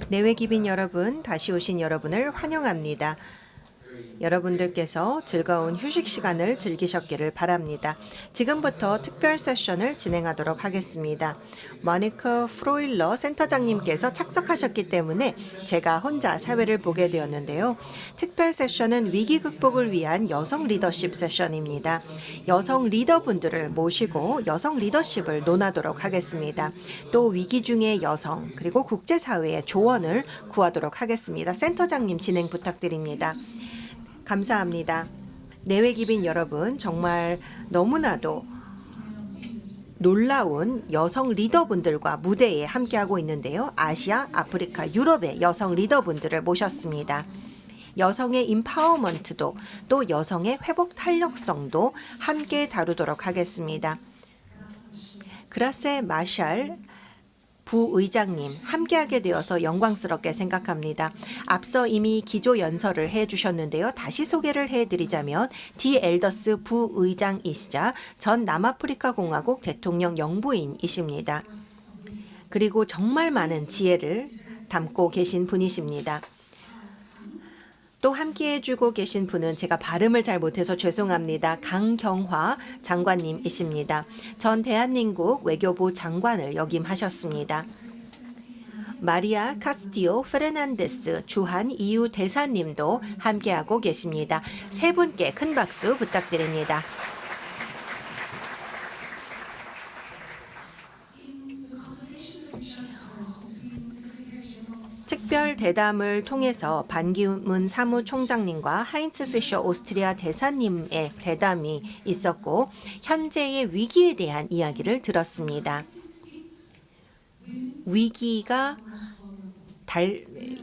내외 기빈 여러분, 다시 오신 여러분을 환영합니다. 여러분들께서 즐거운 휴식 시간을 즐기셨기를 바랍니다. 지금부터 특별 세션을 진행하도록 하겠습니다. 모니카 프로일러 센터장님께서 착석하셨기 때문에 제가 혼자 사회를 보게 되었는데요. 특별 세션은 위기 극복을 위한 여성 리더십 세션입니다. 여성 리더분들을 모시고 여성 리더십을 논하도록 하겠습니다. 또 위기 중의 여성 그리고 국제사회의 조언을 구하도록 하겠습니다. 센터장님 진행 부탁드립니다. 감사합니다. 내외 기빈 여러분, 정말 너무나도 놀라운 여성 리더분들과 무대에 함께하고 있는데요. 아시아, 아프리카, 유럽의 여성 리더분들을 모셨습니다. 여성의 임파워먼트도 또 여성의 회복 탄력성도 함께 다루도록 하겠습니다. 그라세 마샬 부의장님 함께하게 되어서 영광스럽게 생각합니다. 앞서 이미 기조 연설을 해주셨는데요. 다시 소개를 해드리자면 디 엘더스 부의장이시자 전 남아프리카 공화국 대통령 영부인이십니다. 그리고 정말 많은 지혜를 담고 계신 분이십니다. 또 함께해 주고 계신 분은 제가 발음을 잘 못해서 죄송합니다. 강경화 장관님이십니다. 전 대한민국 외교부 장관을 역임하셨습니다. 마리아 카스티오 페르난데스 주한 EU 대사님도 함께하고 계십니다. 세 분께 큰 박수 부탁드립니다. 특별 대담을 통해서 반기문 사무총장님과 하인츠 피셔 오스트리아 대사님의 대담이 있었고 현재의 위기에 대한 이야기를 들었습니다. 위기가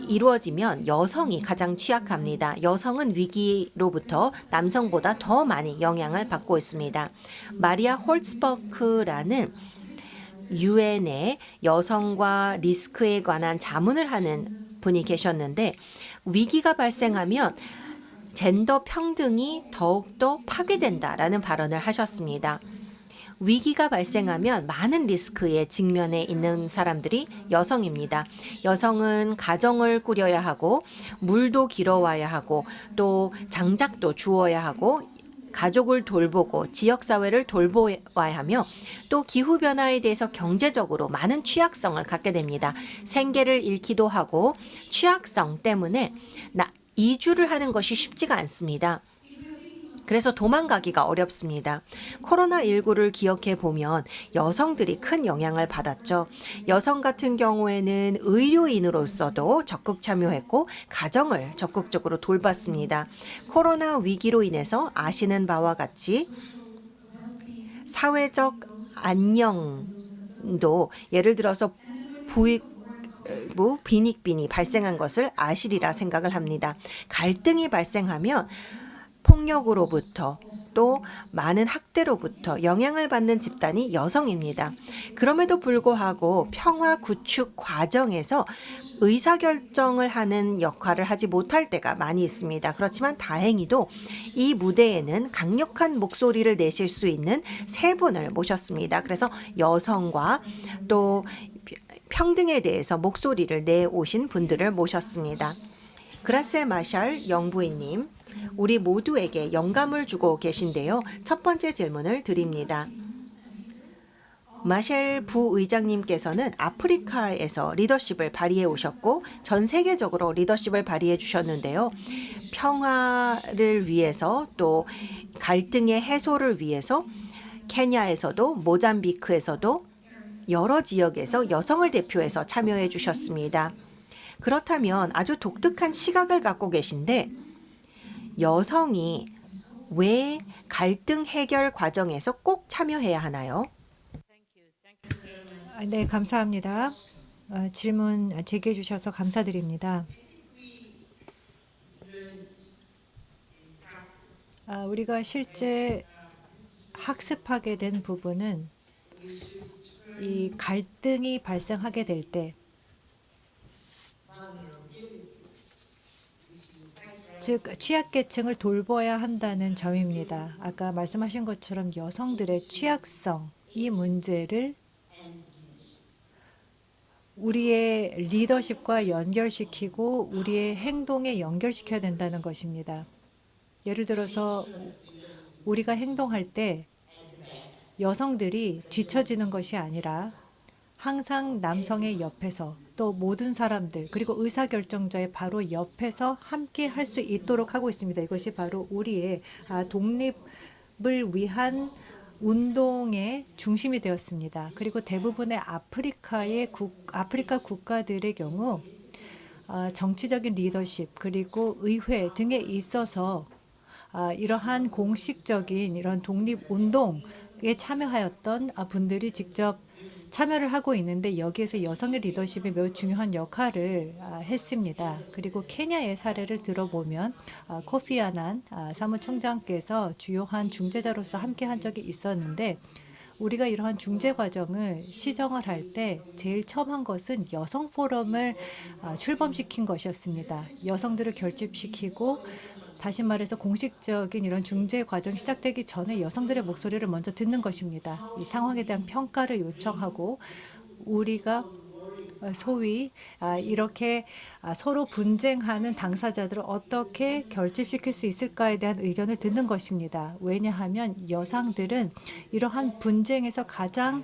이루어지면 여성이 가장 취약합니다. 여성은 위기로부터 남성보다 더 많이 영향을 받고 있습니다. 마리아 홀츠버크라는 유엔의 여성과 리스크에 관한 자문을 하는 분이 계셨는데 위기가 발생하면 젠더 평등이 더욱더 파괴된다라는 발언을 하셨습니다. 위기가 발생하면 많은 리스크에 직면해 있는 사람들이 여성입니다. 여성은 가정을 꾸려야 하고 물도 길어와야 하고 또 장작도 주워야 하고 가족을 돌보고 지역사회를 돌보아야 하며 또 기후변화에 대해서 경제적으로 많은 취약성을 갖게 됩니다. 생계를 잃기도 하고 취약성 때문에 이주를 하는 것이 쉽지가 않습니다. 그래서 도망가기가 어렵습니다. 코로나19를 기억해 보면 여성들이 큰 영향을 받았죠. 여성 같은 경우에는 의료인으로서도 적극 참여했고 가정을 적극적으로 돌봤습니다. 코로나 위기로 인해서 아시는 바와 같이 사회적 안녕도 예를 들어서 빈익빈이 발생한 것을 아시리라 생각을 합니다. 갈등이 발생하면 폭력으로부터 또 많은 학대로부터 영향을 받는 집단이 여성입니다. 그럼에도 불구하고 평화 구축 과정에서 의사결정을 하는 역할을 하지 못할 때가 많이 있습니다. 그렇지만 다행히도 이 무대에는 강력한 목소리를 내실 수 있는 세 분을 모셨습니다. 그래서 여성과 또 평등에 대해서 목소리를 내오신 분들을 모셨습니다. 그라세 마샬 영부인님, 우리 모두에게 영감을 주고 계신데요. 첫 번째 질문을 드립니다. 마셸 부의장님께서는 아프리카에서 리더십을 발휘해 오셨고 전 세계적으로 리더십을 발휘해 주셨는데요. 평화를 위해서 또 갈등의 해소를 위해서 케냐에서도 모잠비크에서도 여러 지역에서 여성을 대표해서 참여해 주셨습니다. 그렇다면 아주 독특한 시각을 갖고 계신데 여성이 왜 갈등 해결 과정에서 꼭 참여해야 하나요? 네, 감사합니다. 질문 제기해 주셔서 감사드립니다. 우리가 실제 학습하게 된 부분은 이 갈등이 발생하게 될 때, 즉 취약계층을 돌봐야 한다는 점입니다. 아까 말씀하신 것처럼 여성들의 취약성, 이 문제를 우리의 리더십과 연결시키고 우리의 행동에 연결시켜야 된다는 것입니다. 예를 들어서 우리가 행동할 때 여성들이 뒤처지는 것이 아니라 항상 남성의 옆에서 또 모든 사람들 그리고 의사결정자의 바로 옆에서 함께 할 수 있도록 하고 있습니다. 이것이 바로 우리의 독립을 위한 운동의 중심이 되었습니다. 그리고 대부분의 아프리카 국가들의 경우 정치적인 리더십 그리고 의회 등에 있어서 이러한 공식적인 이런 독립운동에 참여하였던 분들이 직접 참여를 하고 있는데 여기에서 여성의 리더십이 매우 중요한 역할을 했습니다. 그리고 케냐의 사례를 들어보면 코피 아난 사무총장께서 주요한 중재자로서 함께한 적이 있었는데 우리가 이러한 중재 과정을 시정을 할 때 제일 처음 한 것은 여성 포럼을 출범시킨 것이었습니다. 여성들을 결집시키고 다시 말해서 공식적인 이런 중재 과정이 시작되기 전에 여성들의 목소리를 먼저 듣는 것입니다. 이 상황에 대한 평가를 요청하고 우리가 소위 이렇게 서로 분쟁하는 당사자들을 어떻게 결집시킬 수 있을까에 대한 의견을 듣는 것입니다. 왜냐하면 여성들은 이러한 분쟁에서 가장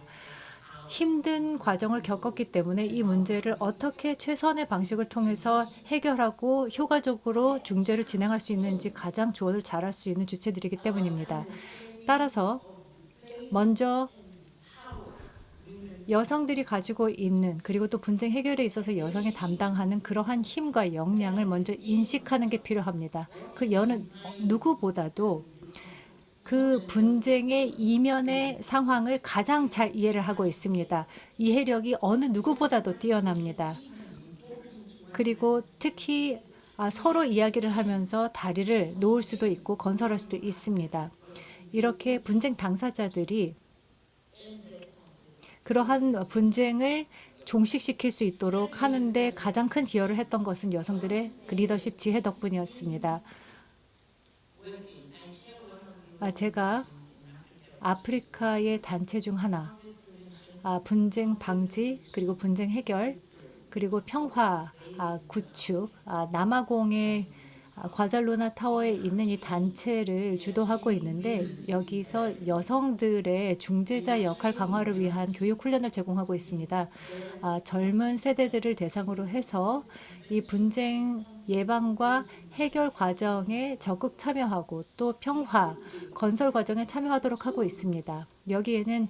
힘든 과정을 겪었기 때문에 이 문제를 어떻게 최선의 방식을 통해서 해결하고 효과적으로 중재를 진행할 수 있는지 가장 조언을 잘할 수 있는 주체들이기 때문입니다. 따라서 먼저 여성들이 가지고 있는 그리고 또 분쟁 해결에 있어서 여성이 담당하는 그러한 힘과 역량을 먼저 인식하는 게 필요합니다. 그 여는 누구보다도 그 분쟁의 이면의 상황을 가장 잘 이해를 하고 있습니다. 이해력이 어느 누구보다도 뛰어납니다. 그리고 특히 서로 이야기를 하면서 다리를 놓을 수도 있고 건설할 수도 있습니다. 이렇게 분쟁 당사자들이 그러한 분쟁을 종식시킬 수 있도록 하는데 가장 큰 기여를 했던 것은 여성들의 그 리더십 지혜 덕분이었습니다. 제가 아프리카의 단체 중 하나, 분쟁 방지 그리고 분쟁 해결 그리고 평화 구축, 남아공의 과잘루나 타워에 있는 이 단체를 주도하고 있는데 여기서 여성들의 중재자 역할 강화를 위한 교육 훈련을 제공하고 있습니다. 젊은 세대들을 대상으로 해서 이 분쟁 예방과 해결 과정에 적극 참여하고 또 평화 건설 과정에 참여하도록 하고 있습니다. 여기에는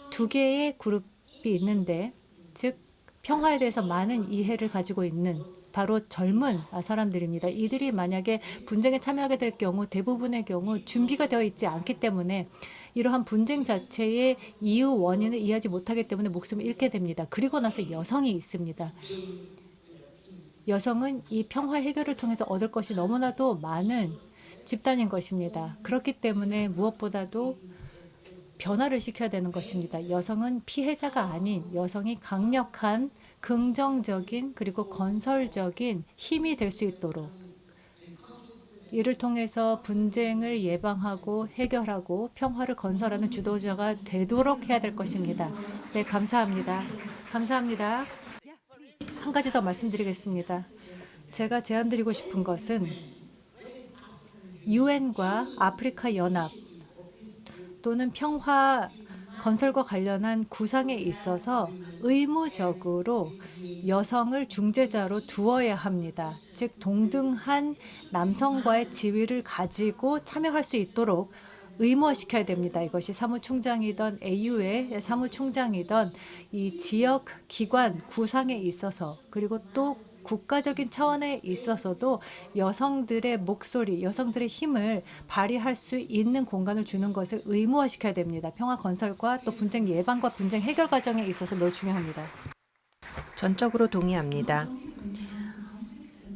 두 개의 그룹이 있는데 즉 평화에 대해서 많은 이해를 가지고 있는 바로 젊은 사람들입니다. 이들이 만약에 분쟁에 참여하게 될 경우 대부분의 경우 준비가 되어 있지 않기 때문에 이러한 분쟁 자체의 이유 원인을 이해하지 못하기 때문에 목숨을 잃게 됩니다. 그리고 나서 여성이 있습니다. 여성은 이 평화 해결을 통해서 얻을 것이 너무나도 많은 집단인 것입니다. 그렇기 때문에 무엇보다도 변화를 시켜야 되는 것입니다. 여성은 피해자가 아닌 여성이 강력한 긍정적인 그리고 건설적인 힘이 될 수 있도록 이를 통해서 분쟁을 예방하고 해결하고 평화를 건설하는 주도자가 되도록 해야 될 것입니다. 네, 감사합니다. 감사합니다. 한 가지 더 말씀드리겠습니다. 제가 제안드리고 싶은 것은 유엔과 아프리카 연합 또는 평화 건설과 관련한 구상에 있어서 의무적으로 여성을 중재자로 두어야 합니다. 즉 동등한 남성과의 지위를 가지고 참여할 수 있도록 의무화시켜야 됩니다. 이것이 사무총장이던 AU의 사무총장이던 이 지역 기관 구상에 있어서 그리고 또 국가적인 차원에 있어서도 여성들의 목소리, 여성들의 힘을 발휘할 수 있는 공간을 주는 것을 의무화시켜야 됩니다. 평화 건설과 또 분쟁 예방과 분쟁 해결 과정에 있어서 매우 중요합니다. 전적으로 동의합니다.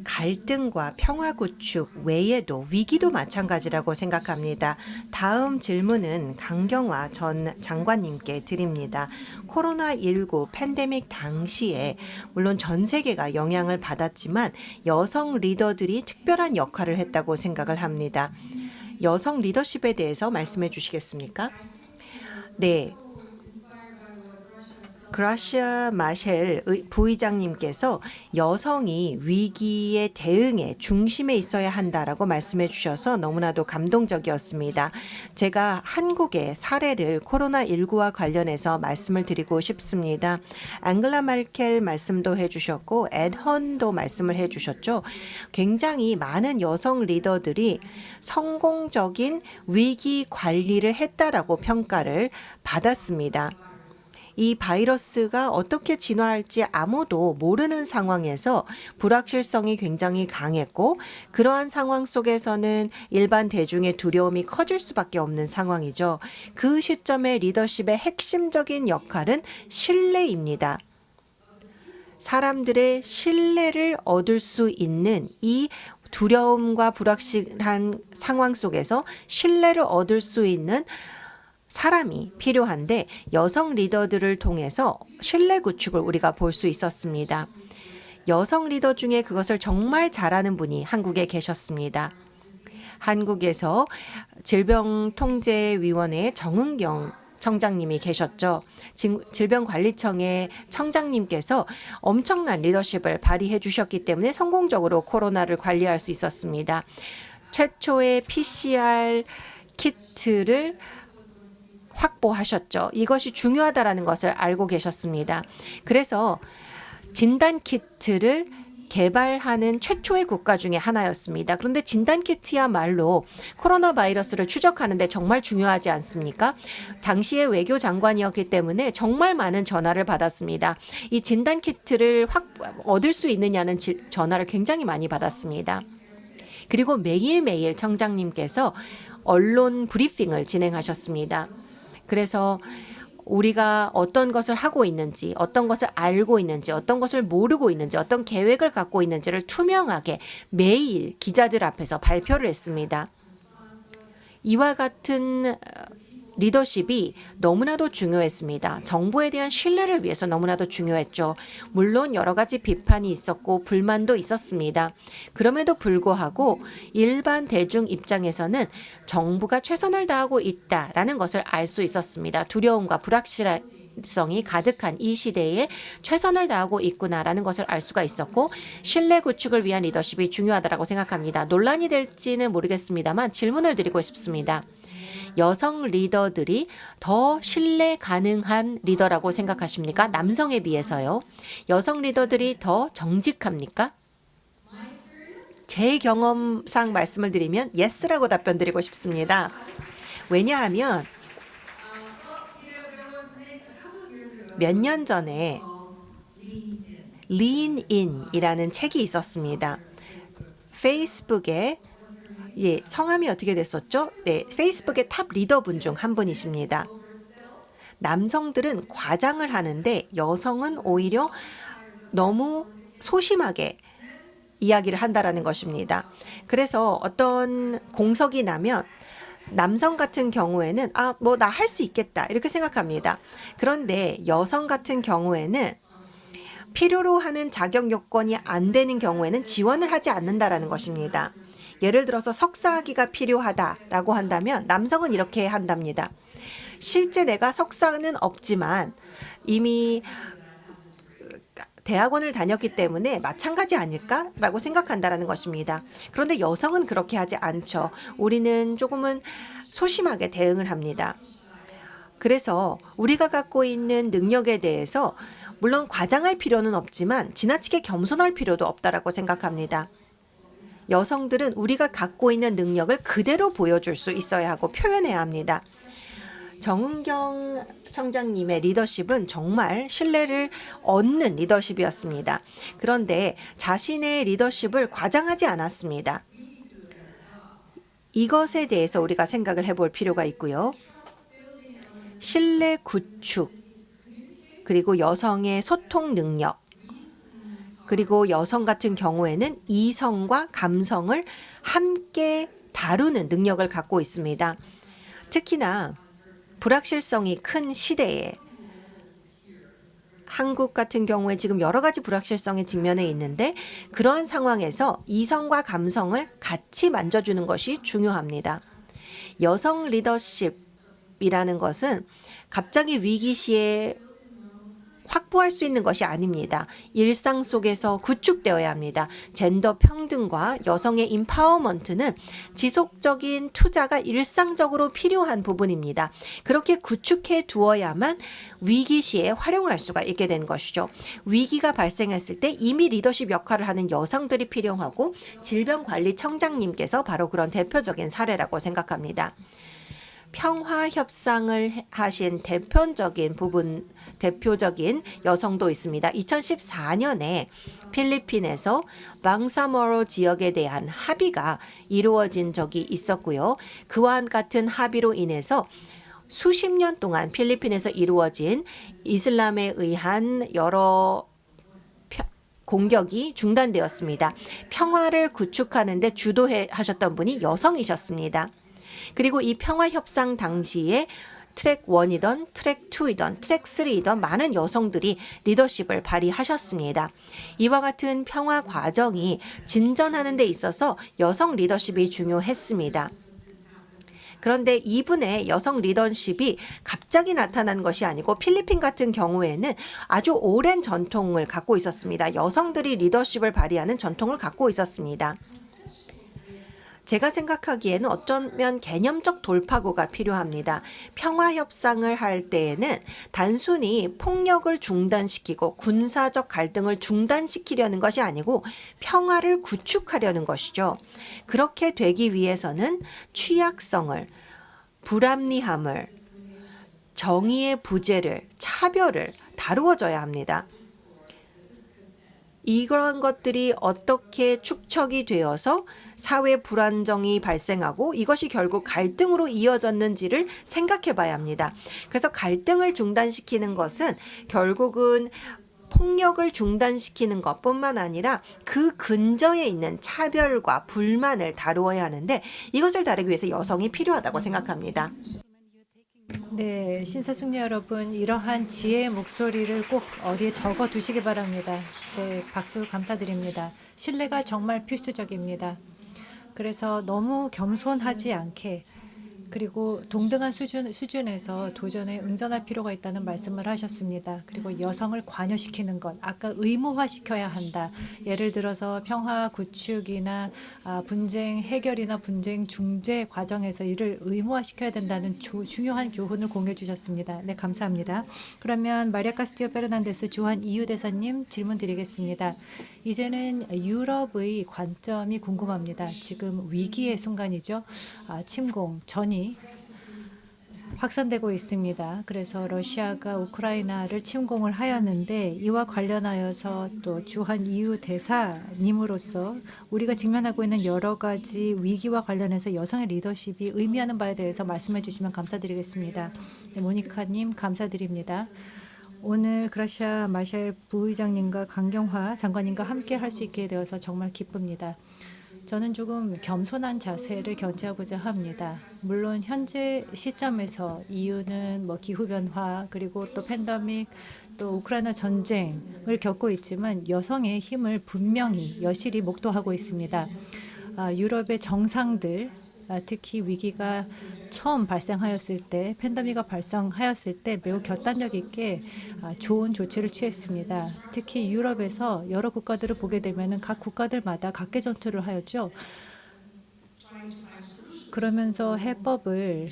갈등과 평화 구축 외에도 위기도 마찬가지라고 생각합니다. 다음 질문은 강경화 전 장관님께 드립니다. 코로나19 팬데믹 당시에 물론 전 세계가 영향을 받았지만 여성 리더들이 특별한 역할을 했다고 생각을 합니다. 여성 리더십에 대해서 말씀해 주시겠습니까? 네. 그라시아 마셸 부의장님께서 여성이 위기의 대응에 중심에 있어야 한다라고 말씀해 주셔서 너무나도 감동적이었습니다. 제가 한국의 사례를 코로나19와 관련해서 말씀을 드리고 싶습니다. 앙글라 마켈 말씀도 해주셨고 에드 헌도 말씀을 해주셨죠. 굉장히 많은 여성 리더들이 성공적인 위기 관리를 했다라고 평가를 받았습니다. 이 바이러스가 어떻게 진화할지 아무도 모르는 상황에서 불확실성이 굉장히 강했고 그러한 상황 속에서는 일반 대중의 두려움이 커질 수밖에 없는 상황이죠. 그 시점에 리더십의 핵심적인 역할은 신뢰입니다. 사람들의 신뢰를 얻을 수 있는 이 두려움과 불확실한 상황 속에서 신뢰를 얻을 수 있는 사람이 필요한데 여성 리더들을 통해서 신뢰 구축을 우리가 볼 수 있었습니다. 여성 리더 중에 그것을 정말 잘하는 분이 한국에 계셨습니다. 한국에서 질병통제위원회 정은경 청장님이 계셨죠. 질병관리청의 청장님께서 엄청난 리더십을 발휘해 주셨기 때문에 성공적으로 코로나를 관리할 수 있었습니다. 최초의 PCR 키트를 확보하셨죠. 이것이 중요하다라는 것을 알고 계셨습니다. 그래서 진단 키트를 개발하는 최초의 국가 중에 하나였습니다. 그런데 진단 키트야말로 코로나 바이러스를 추적하는데 정말 중요하지 않습니까? 당시의 외교 장관이었기 때문에 정말 많은 전화를 받았습니다. 이 진단 키트를 얻을 수 있느냐는 전화를 굉장히 많이 받았습니다. 그리고 매일매일 청장님께서 언론 브리핑을 진행하셨습니다. 그래서 우리가 어떤 것을 하고 있는지, 어떤 것을 알고 있는지, 어떤 것을 모르고 있는지, 어떤 계획을 갖고 있는지를 투명하게 매일 기자들 앞에서 발표를 했습니다. 이와 같은 리더십이 너무나도 중요했습니다. 정부에 대한 신뢰를 위해서 너무나도 중요했죠. 물론 여러 가지 비판이 있었고 불만도 있었습니다. 그럼에도 불구하고 일반 대중 입장에서는 정부가 최선을 다하고 있다라는 것을 알 수 있었습니다. 두려움과 불확실성이 가득한 이 시대에 최선을 다하고 있구나라는 것을 알 수가 있었고 신뢰 구축을 위한 리더십이 중요하다고 생각합니다. 논란이 될지는 모르겠습니다만 질문을 드리고 싶습니다. 여성 리더들이 더 신뢰 가능한 리더라고 생각하십니까? 남성에 비해서요. 여성 리더들이 더 정직합니까? 제 경험상 말씀을 드리면 yes라고 답변 드리고 싶습니다. 왜냐하면 몇 년 전에 Lean In이라는 책이 있었습니다. 페이스북에 성함이 어떻게 됐었죠? 네, 페이스북의 탑 리더분 중 한 분이십니다. 남성들은 과장을 하는데 여성은 오히려 너무 소심하게 이야기를 한다라는 것입니다. 그래서 어떤 공석이 나면 남성 같은 경우에는 뭐 나 할 수 있겠다 이렇게 생각합니다. 그런데 여성 같은 경우에는 필요로 하는 자격 요건이 안 되는 경우에는 지원을 하지 않는다라는 것입니다. 예를 들어서 석사학위가 필요하다라고 한다면 남성은 이렇게 한답니다. 실제 내가 석사는 없지만 이미 대학원을 다녔기 때문에 마찬가지 아닐까라고 생각한다라는 것입니다. 그런데 여성은 그렇게 하지 않죠. 우리는 조금은 소심하게 대응을 합니다. 그래서 우리가 갖고 있는 능력에 대해서 물론 과장할 필요는 없지만 지나치게 겸손할 필요도 없다라고 생각합니다. 여성들은 우리가 갖고 있는 능력을 그대로 보여줄 수 있어야 하고 표현해야 합니다. 정은경 청장님의 리더십은 정말 신뢰를 얻는 리더십이었습니다. 그런데 자신의 리더십을 과장하지 않았습니다. 이것에 대해서 우리가 생각을 해볼 필요가 있고요. 신뢰 구축, 그리고 여성의 소통 능력, 그리고 여성 같은 경우에는 이성과 감성을 함께 다루는 능력을 갖고 있습니다. 특히나 불확실성이 큰 시대에 한국 같은 경우에 지금 여러 가지 불확실성의 직면에 있는데 그러한 상황에서 이성과 감성을 같이 만져주는 것이 중요합니다. 여성 리더십이라는 것은 갑자기 위기 시에 소화할 수 있는 것이 아닙니다. 일상 속에서 구축되어야 합니다. 젠더 평등과 여성의 임파워먼트는 지속적인 투자가 일상적으로 필요한 부분입니다. 그렇게 구축해 두어야만 위기 시에 활용할 수가 있게 된 것이죠. 위기가 발생했을 때 이미 리더십 역할을 하는 여성들이 필요하고 질병관리청장님께서 바로 그런 대표적인 사례라고 생각합니다. 평화 협상을 하신 대표적인 여성도 있습니다. 2014년에 필리핀에서 방사모로 지역에 대한 합의가 이루어진 적이 있었고요. 그와 같은 합의로 인해서 수십 년 동안 필리핀에서 이루어진 이슬람에 의한 여러 공격이 중단되었습니다. 평화를 구축하는 데 주도하셨던 분이 여성이셨습니다. 그리고 이 평화 협상 당시에 트랙 1이던 트랙 2이던 트랙 3이던 많은 여성들이 리더십을 발휘하셨습니다. 이와 같은 평화 과정이 진전하는 데 있어서 여성 리더십이 중요했습니다. 그런데 이분의 여성 리더십이 갑자기 나타난 것이 아니고 필리핀 같은 경우에는 아주 오랜 전통을 갖고 있었습니다. 여성들이 리더십을 발휘하는 전통을 갖고 있었습니다. 제가 생각하기에는 어쩌면 개념적 돌파구가 필요합니다. 평화 협상을 할 때에는 단순히 폭력을 중단시키고 군사적 갈등을 중단시키려는 것이 아니고 평화를 구축하려는 것이죠. 그렇게 되기 위해서는 취약성을, 불합리함을, 정의의 부재를, 차별을 다루어져야 합니다. 이러한 것들이 어떻게 축적이 되어서 사회 불안정이 발생하고 이것이 결국 갈등으로 이어졌는지를 생각해 봐야 합니다. 그래서 갈등을 중단시키는 것은 결국은 폭력을 중단시키는 것뿐만 아니라 그 근저에 있는 차별과 불만을 다루어야 하는데 이것을 다루기 위해서 여성이 필요하다고 생각합니다. 네, 신사숙녀 여러분, 이러한 지혜의 목소리를 꼭 어디에 적어 두시기 바랍니다. 네, 박수 감사드립니다. 신뢰가 정말 필수적입니다. 그래서 너무 겸손하지 않게 그리고 동등한 수준에서 도전에 응전할 필요가 있다는 말씀을 하셨습니다. 그리고 여성을 관여시키는 것, 아까 의무화시켜야 한다. 예를 들어서 평화 구축이나 분쟁 해결이나 분쟁 중재 과정에서 이를 의무화시켜야 된다는 중요한 교훈을 공유해 주셨습니다. 네, 감사합니다. 그러면 마리아 카스티오 페르난데스 주한 EU 대사님 질문 드리겠습니다. 이제는 유럽의 관점이 궁금합니다. 지금 위기의 순간이죠. 침공, 전이 확산되고 있습니다. 그래서 러시아가 우크라이나를 침공을 하였는데 이와 관련하여서 또 주한 EU 대사님으로서 우리가 직면하고 있는 여러 가지 위기와 관련해서 여성의 리더십이 의미하는 바에 대해서 말씀해 주시면 감사드리겠습니다. 네, 모니카님 감사드립니다. 오늘 그라시아 마샬 부의장님과 강경화 장관님과 함께 할 수 있게 되어서 정말 기쁩니다. 저는 조금 겸손한 자세를 견지하고자 합니다. 물론 현재 시점에서 이유는 기후변화 그리고 또 팬데믹 또 우크라이나 전쟁을 겪고 있지만 여성의 힘을 분명히 여실히 목도하고 있습니다. 유럽의 정상들 특히 위기가 처음 발생하였을 때 팬데믹이 발생하였을 때 매우 결단력 있게 좋은 조치를 취했습니다. 특히 유럽에서 여러 국가들을 보게 되면 각 국가들마다 각계 전투를 하였죠. 그러면서 해법을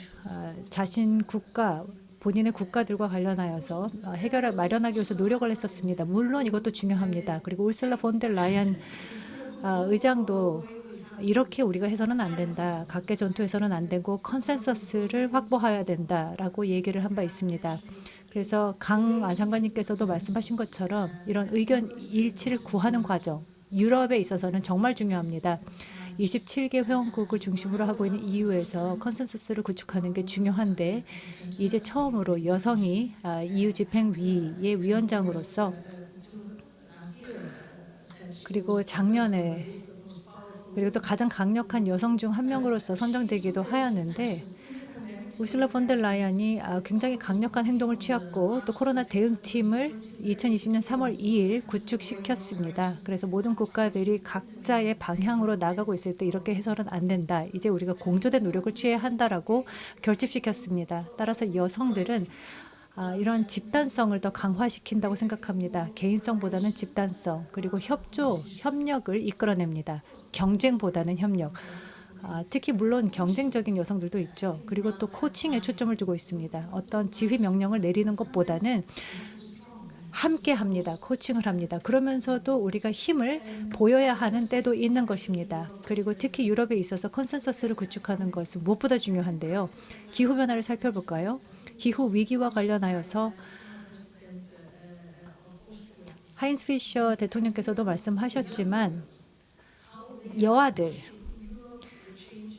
자신 국가 본인의 국가들과 관련하여서 해결을 마련하기 위해서 노력을 했었습니다. 물론 이것도 중요합니다. 그리고 울슬라 폰델 라이언 의장도 이렇게 우리가 해서는 안 된다. 각계 전투해서는 안 되고 컨센서스를 확보해야 된다라고 얘기를 한 바 있습니다. 그래서 강 장관님께서도 말씀하신 것처럼 이런 의견 일치를 구하는 과정, 유럽에 있어서는 정말 중요합니다. 27개 회원국을 중심으로 하고 있는 EU에서 컨센서스를 구축하는 게 중요한데 이제 처음으로 여성이 EU 집행위의 위원장으로서 그리고 작년에 그리고 또 가장 강력한 여성 중 한 명으로서 선정되기도 하였는데 우슬라 폰델 라이언이 굉장히 강력한 행동을 취했고 또 코로나 대응팀을 2020년 3월 2일 구축시켰습니다. 그래서 모든 국가들이 각자의 방향으로 나가고 있을 때 이렇게 해서는 안 된다. 이제 우리가 공조된 노력을 취해야 한다라고 결집시켰습니다. 따라서 여성들은 이런 집단성을 더 강화시킨다고 생각합니다. 개인성보다는 집단성, 그리고 협력을 이끌어냅니다. 경쟁보다는 협력. 특히 물론 경쟁적인 여성들도 있죠. 그리고 또 코칭에 초점을 두고 있습니다. 어떤 지휘 명령을 내리는 것보다는 함께 합니다. 코칭을 합니다. 그러면서도 우리가 힘을 보여야 하는 때도 있는 것입니다. 그리고 특히 유럽에 있어서 컨센서스를 구축하는 것은 무엇보다 중요한데요. 기후변화를 살펴볼까요? 기후 위기와 관련하여서 하인스 피셔 대통령께서도 말씀하셨지만 여아들,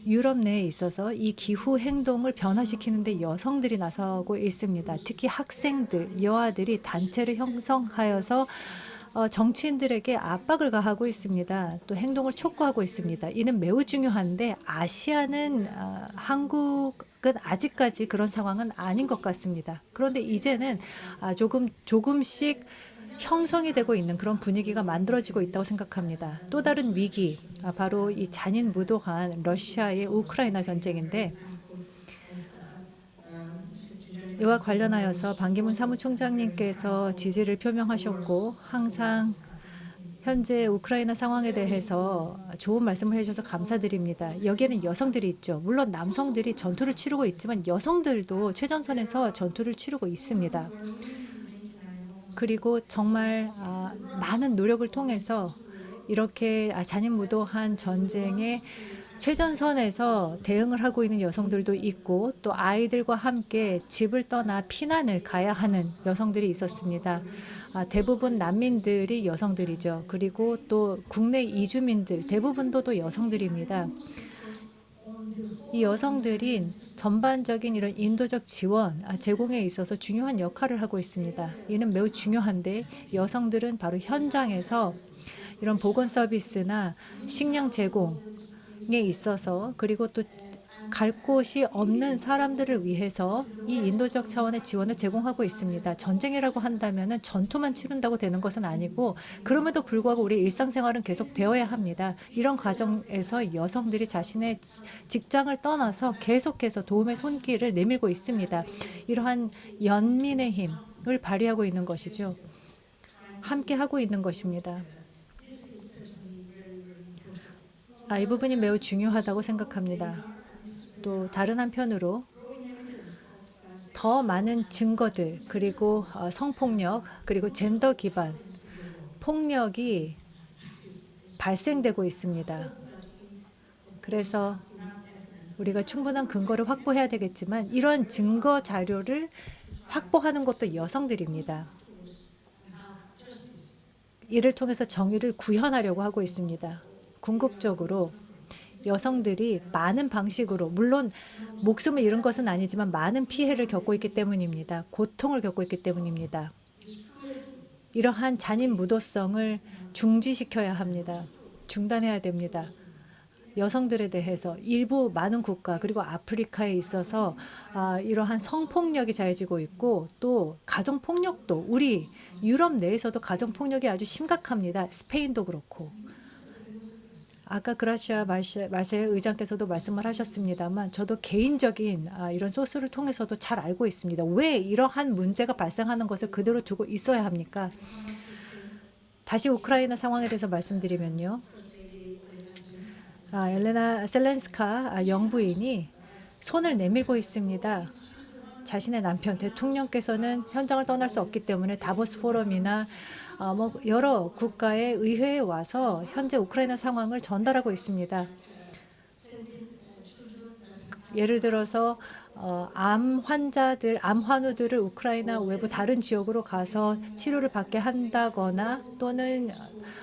유럽 내에 있어서 이 기후 행동을 변화시키는데 여성들이 나서고 있습니다. 특히 학생들, 여아들이 단체를 형성하여서 정치인들에게 압박을 가하고 있습니다. 또 행동을 촉구하고 있습니다. 이는 매우 중요한데 아시아는 한국은 아직까지 그런 상황은 아닌 것 같습니다. 그런데 이제는 조금씩 형성이 되고 있는 그런 분위기가 만들어지고 있다고 생각합니다. 또 다른 위기, 바로 이 잔인무도한 러시아의 우크라이나 전쟁인데 이와 관련하여서 반기문 사무총장님께서 지지를 표명하셨고 항상 현재 우크라이나 상황에 대해서 좋은 말씀을 해주셔서 감사드립니다. 여기에는 여성들이 있죠. 물론 남성들이 전투를 치르고 있지만 여성들도 최전선에서 전투를 치르고 있습니다. 그리고 정말 많은 노력을 통해서 이렇게 잔인무도한 전쟁에 최전선에서 대응을 하고 있는 여성들도 있고 또 아이들과 함께 집을 떠나 피난을 가야 하는 여성들이 있었습니다. 대부분 난민들이 여성들이죠. 그리고 또 국내 이주민들 대부분도 또 여성들입니다. 이 여성들이 전반적인 이런 인도적 지원 제공에 있어서 중요한 역할을 하고 있습니다. 이는 매우 중요한데 여성들은 바로 현장에서 이런 보건 서비스나 식량 제공에 있어서 그리고 또 갈 곳이 없는 사람들을 위해서 이 인도적 차원의 지원을 제공하고 있습니다. 전쟁이라고 한다면 전투만 치른다고 되는 것은 아니고 그럼에도 불구하고 우리 일상생활은 계속 되어야 합니다. 이런 과정에서 여성들이 자신의 직장을 떠나서 계속해서 도움의 손길을 내밀고 있습니다. 이러한 연민의 힘을 발휘하고 있는 것이죠. 함께 하고 있는 것입니다. 이 부분이 매우 중요하다고 생각합니다. 또 다른 한편으로 더 많은 증거들 그리고 성폭력 그리고 젠더 기반 폭력이 발생되고 있습니다. 그래서 우리가 충분한 근거를 확보해야 되겠지만 이런 증거 자료를 확보하는 것도 여성들입니다. 이를 통해서 정의를 구현하려고 하고 있습니다. 궁극적으로 여성들이 많은 방식으로 물론 목숨을 잃은 것은 아니지만 많은 피해를 겪고 있기 때문입니다. 고통을 겪고 있기 때문입니다. 이러한 잔인무도성을 중지시켜야 합니다. 중단해야 됩니다. 여성들에 대해서 일부 많은 국가 그리고 아프리카에 있어서 이러한 성폭력이 자해지고 있고 또 가정폭력도 우리 유럽 내에서도 가정폭력이 아주 심각합니다. 스페인도 그렇고. 아까 그라시아 마세 의장께서도 말씀을 하셨습니다만 저도 개인적인 이런 소스를 통해서도 잘 알고 있습니다. 왜 이러한 문제가 발생하는 것을 그대로 두고 있어야 합니까? 다시 우크라이나 상황에 대해서 말씀드리면요. 엘레나 셀렌스카 영부인이 손을 내밀고 있습니다. 자신의 남편 대통령께서는 현장을 떠날 수 없기 때문에 다보스 포럼이나 여러 국가의 의회에 와서 현재 우크라이나 상황을 전달하고 있습니다. 예를 들어서 암 환우들을 우크라이나 외부 다른 지역으로 가서 치료를 받게 한다거나 또는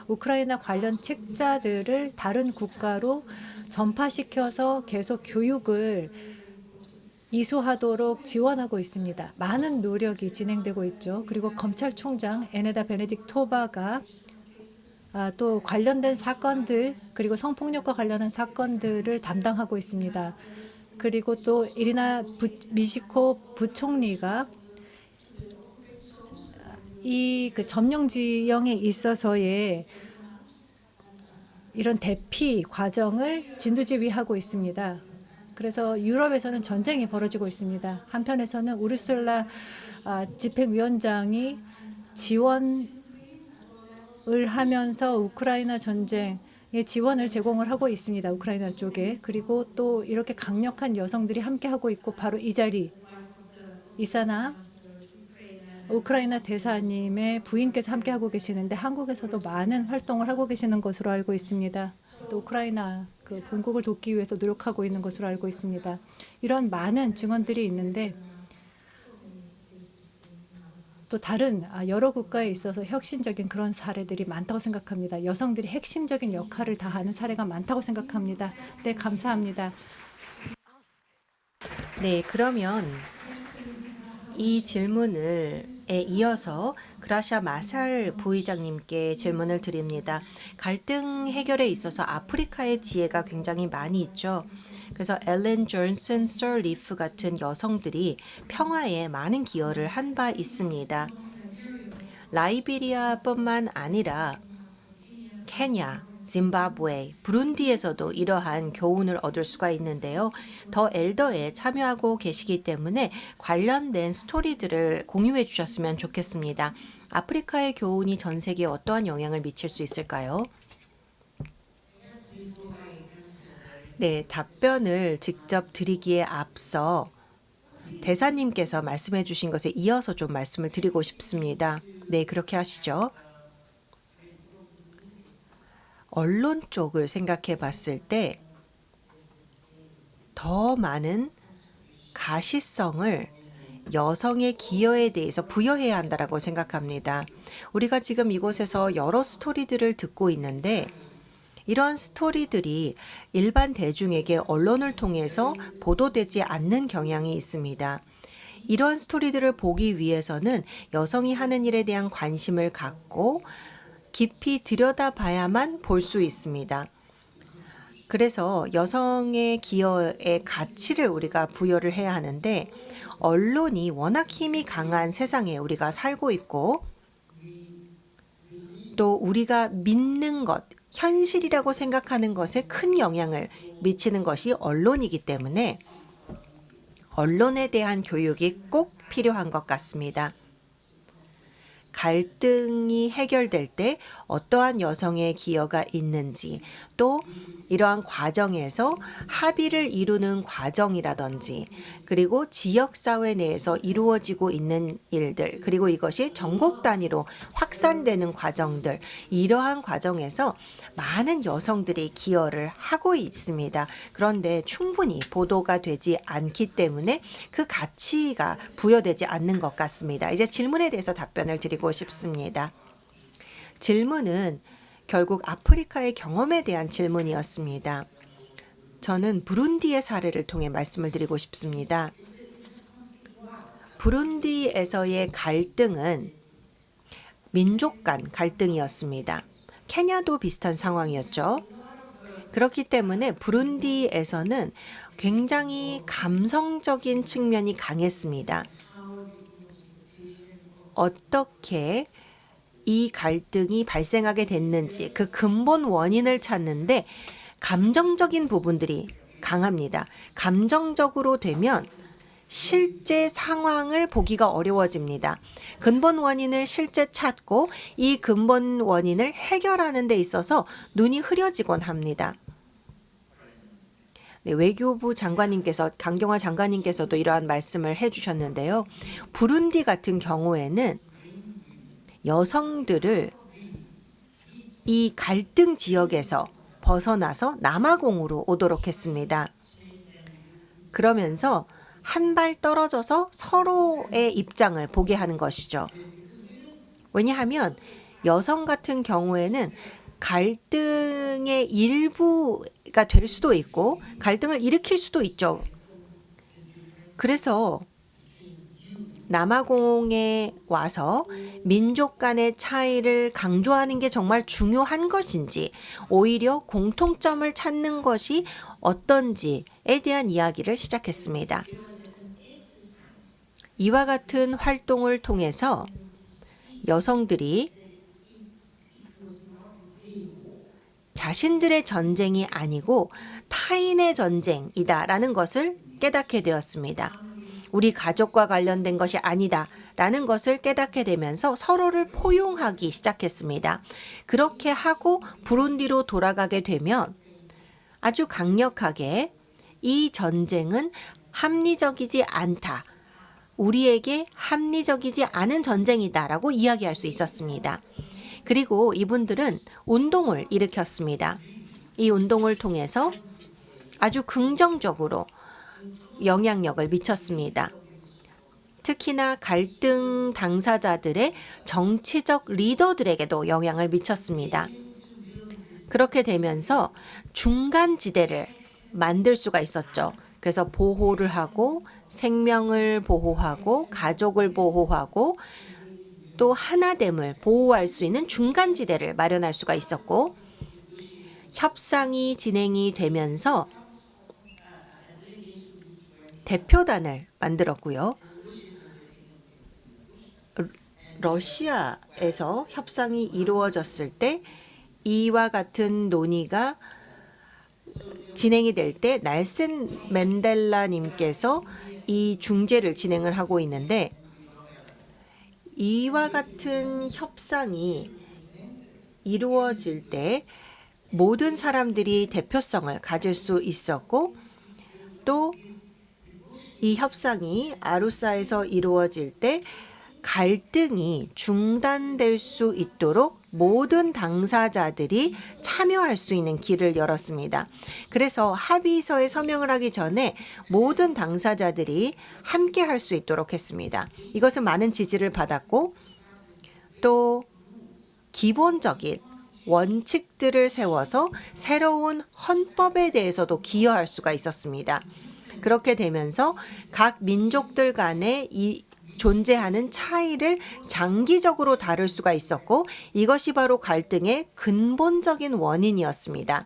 우크라이나 관련 책자들을 다른 국가로 전파시켜서 계속 교육을 이수하도록 지원하고 있습니다. 많은 노력이 진행되고 있죠. 그리고 검찰총장 에네다 베네딕토바가 또 관련된 사건들 그리고 성폭력과 관련한 사건들을 담당하고 있습니다. 그리고 또 이리나 미시코 부총리가 이 점령 지형에 있어서의 이런 대피 과정을 진두지휘하고 있습니다. 그래서 유럽에서는 전쟁이 벌어지고 있습니다. 한편에서는 우르술라 집행위원장이 지원을 하면서 우크라이나 전쟁에 지원을 제공을 하고 있습니다. 우크라이나 쪽에. 그리고 또 이렇게 강력한 여성들이 함께 하고 있고 바로 이 자리 이사나 우크라이나 대사님의 부인께서 함께 하고 계시는데 한국에서도 많은 활동을 하고 계시는 것으로 알고 있습니다. 또 우크라이나 그 본국을 돕기 위해서 노력하고 있는 것으로 알고 있습니다. 이런 많은 증언들이 있는데 또 다른 여러 국가에 있어서 혁신적인 그런 사례들이 많다고 생각합니다. 여성들이 핵심적인 역할을 다하는 사례가 많다고 생각합니다. 네, 감사합니다. 네, 그러면 이 질문을 이어서 그라샤 마살 부의장님께 질문을 드립니다. 갈등 해결에 있어서 아프리카의 지혜가 굉장히 많이 있죠. 그래서 엘렌 존슨 썰리프 같은 여성들이 평화에 많은 기여를 한 바 있습니다. 라이베리아뿐만 아니라 케냐, 짐바브웨, 부룬디에서도 이러한 교훈을 얻을 수가 있는데요. 더 엘더에 참여하고 계시기 때문에 관련된 스토리들을 공유해 주셨으면 좋겠습니다. 아프리카의 교훈이 전 세계에 어떠한 영향을 미칠 수 있을까요? 네, 답변을 직접 드리기에 앞서 대사님께서 말씀해 주신 것에 이어서 좀 말씀을 드리고 싶습니다. 네, 그렇게 하시죠. 언론 쪽을 생각해 봤을 때 더 많은 가시성을 여성의 기여에 대해서 부여해야 한다고 생각합니다. 우리가 지금 이곳에서 여러 스토리들을 듣고 있는데 이러한 스토리들이 일반 대중에게 언론을 통해서 보도되지 않는 경향이 있습니다. 이러한 스토리들을 보기 위해서는 여성이 하는 일에 대한 관심을 갖고 깊이 들여다봐야만 볼 수 있습니다. 그래서 여성의 기여의 가치를 우리가 부여를 해야 하는데 언론이 워낙 힘이 강한 세상에 우리가 살고 있고 또 우리가 믿는 것, 현실이라고 생각하는 것에 큰 영향을 미치는 것이 언론이기 때문에 언론에 대한 교육이 꼭 필요한 것 같습니다. 갈등이 해결될 때 어떠한 여성의 기여가 있는지 또 이러한 과정에서 합의를 이루는 과정이라든지 그리고 지역사회 내에서 이루어지고 있는 일들 그리고 이것이 전국 단위로 확산되는 과정들 이러한 과정에서 많은 여성들이 기여를 하고 있습니다. 그런데 충분히 보도가 되지 않기 때문에 그 가치가 부여되지 않는 것 같습니다. 이제 질문에 대해서 답변을 드리고 싶습니다. 질문은 결국 아프리카의 경험에 대한 질문이었습니다. 저는 부룬디의 사례를 통해 말씀을 드리고 싶습니다. 부룬디에서의 갈등은 민족 간 갈등이었습니다. 케냐도 비슷한 상황이었죠. 그렇기 때문에 부룬디에서는 굉장히 감성적인 측면이 강했습니다. 어떻게 이 갈등이 발생하게 됐는지 그 근본 원인을 찾는데 감정적인 부분들이 강합니다. 감정적으로 되면 실제 상황을 보기가 어려워집니다. 근본 원인을 실제 찾고 이 근본 원인을 해결하는 데 있어서 눈이 흐려지곤 합니다. 네, 외교부 장관님께서 강경화 장관님께서도 이러한 말씀을 해주셨는데요. 부룬디 같은 경우에는 여성들을 이 갈등 지역에서 벗어나서 남아공으로 오도록 했습니다. 그러면서 한 발 떨어져서 서로의 입장을 보게 하는 것이죠. 왜냐하면 여성 같은 경우에는 갈등의 일부가 될 수도 있고 갈등을 일으킬 수도 있죠. 그래서 남아공에 와서 민족 간의 차이를 강조하는 게 정말 중요한 것인지 오히려 공통점을 찾는 것이 어떤지에 대한 이야기를 시작했습니다. 이와 같은 활동을 통해서 자신들의 전쟁이 아니고 타인의 전쟁이다라는 것을 깨닫게 되었습니다. 우리 가족과 관련된 것이 아니다라는 것을 깨닫게 되면서 서로를 포용하기 시작했습니다. 그렇게 하고 부룬디로 돌아가게 되면 아주 강력하게 이 전쟁은 합리적이지 않다. 우리에게 합리적이지 않은 전쟁이다라고 이야기할 수 있었습니다. 그리고 이분들은 운동을 일으켰습니다. 이 운동을 통해서 아주 긍정적으로 영향력을 미쳤습니다. 특히나 갈등 당사자들의 정치적 리더들에게도 영향을 미쳤습니다. 그렇게 되면서 중간지대를 만들 수가 있었죠. 그래서 보호를 하고 생명을 보호하고 가족을 보호하고 또 하나됨을 보호할 수 있는 중간지대를 마련할 수가 있었고 협상이 진행이 되면서 대표단을 만들었고요. 러시아에서 협상이 이루어졌을 때 이와 같은 논의가 진행이 될 때 넬슨 맨델라님께서 이 중재를 진행을 하고 있는데 이와 같은 협상이 이루어질 때 모든 사람들이 대표성을 가질 수 있었고 또 이 협상이 아루사에서 이루어질 때 갈등이 중단될 수 있도록 모든 당사자들이 참여할 수 있는 길을 열었습니다. 그래서 합의서에 서명을 하기 전에 모든 당사자들이 함께 할 수 있도록 했습니다. 이것은 많은 지지를 받았고 또 기본적인 원칙들을 세워서 새로운 헌법에 대해서도 기여할 수가 있었습니다. 그렇게 되면서 각 민족들 간에 존재하는 차이를 장기적으로 다룰 수가 있었고 이것이 바로 갈등의 근본적인 원인이었습니다.